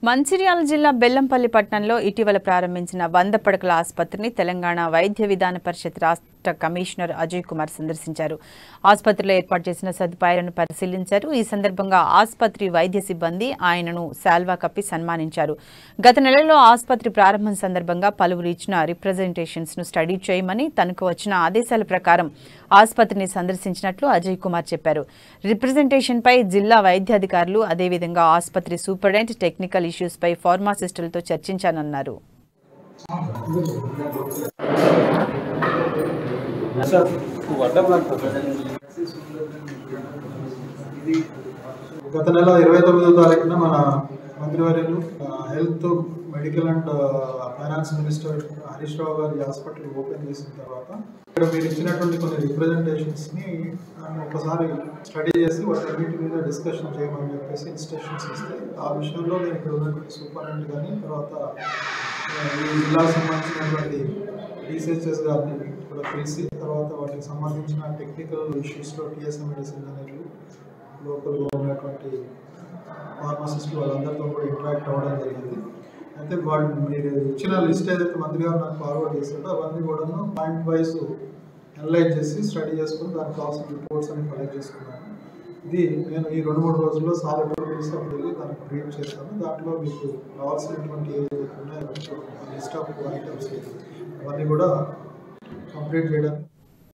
మంచిర్యాల జిల్లా బెల్లంపల్లి పట్టణంలో ఇటీవల ప్రారంభించిన 100 పడకల ఆసుపత్రిని తెలంగాణ వైద్య విధాన పరిషత్ రాష్ట్ర కమిషనర్ అజయ్ కుమార్ సందర్శించారు. ఆసుపత్రిలో ఏర్పాటు చేసిన సదుపాయాలను పరిశీలించారు. ఈ సందర్భంగా ఆసుపత్రి వైద్య సిబ్బంది ఆయనను శాల్వా కప్పి సన్మానించారు. గత నెలలో ఆసుపత్రి ప్రారంభం సందర్భంగా పలువురు ఇచ్చిన రిప్రజెంటేషన్స్ ను స్టడీ చేయమని తనకు వచ్చిన ఆదేశాల ప్రకారం ఆసుపత్రిని సందర్శించినట్లు అజయ్ కుమార్ చెప్పారు. రిప్రజెంటేషన్ పై జిల్లా వైద్యాధికారులు అదేవిధంగా ఆసుపత్రి సూపరింటెండెంట్ టెక్నికల్ ఇష్యూస్ పై ఫార్మాసిస్టులతో చర్చించానన్నారు. గత నెల 29వ తారీఖున మన మంత్రివర్యులు health medical and finance minister Harish Rao గారి హాస్పిటల్ ఓపెన్ చేసిన తర్వాత ఇక్కడ మీరు ఇచ్చినటువంటి కొన్ని రిప్రజెంటేషన్స్ని ఒకసారి స్టడీ చేసి వాటి మీద డిస్కషన్ చేయమని చెప్పేసి ఇన్స్ట్రక్షన్స్ ఇస్తే ఆ విషయంలో నేను ఇక్కడ ఉన్నటువంటి సూపరింటెండెంట్ కానీ తర్వాత ఈ జిల్లాకు సంబంధించినటువంటి రీసెర్చర్స్ గారిని కూడా పిలిచి తర్వాత వాటికి సంబంధించిన టెక్నికల్ ఇష్యూస్లో టీఎస్ఎంఎడిసిన్ ఇంజనీర్లు లోకల్గా ఉన్నటువంటి ఫార్మసిస్టులు వాళ్ళందరితో కూడా ఇంటరాక్ట్ అవ్వడం జరిగింది. అయితే వాళ్ళు మీరు ఇచ్చిన లిస్ట్ ఏదైతే మంత్రి గారు నాకు ఫార్వర్డ్ చేస్తారో అవన్నీ కూడా పాయింట్ వైజ్ అనలైజ్ చేసి స్టడీ చేసుకుని దానికి కావాల్సిన రిపోర్ట్స్ అన్ని కలెక్ట్ చేసుకున్నాను. ఇది నేను ఈ 2-3 రోజుల్లో సార్ వెళ్ళి దానికి బ్రీఫ్ చేస్తాను. దాంట్లో మీకు కావాల్సినటువంటి ఏదైతే ఉన్నాయో లిస్ట్ ఆఫ్ ఐటమ్స్ అవన్నీ కూడా కంప్లీట్ చేయడానికి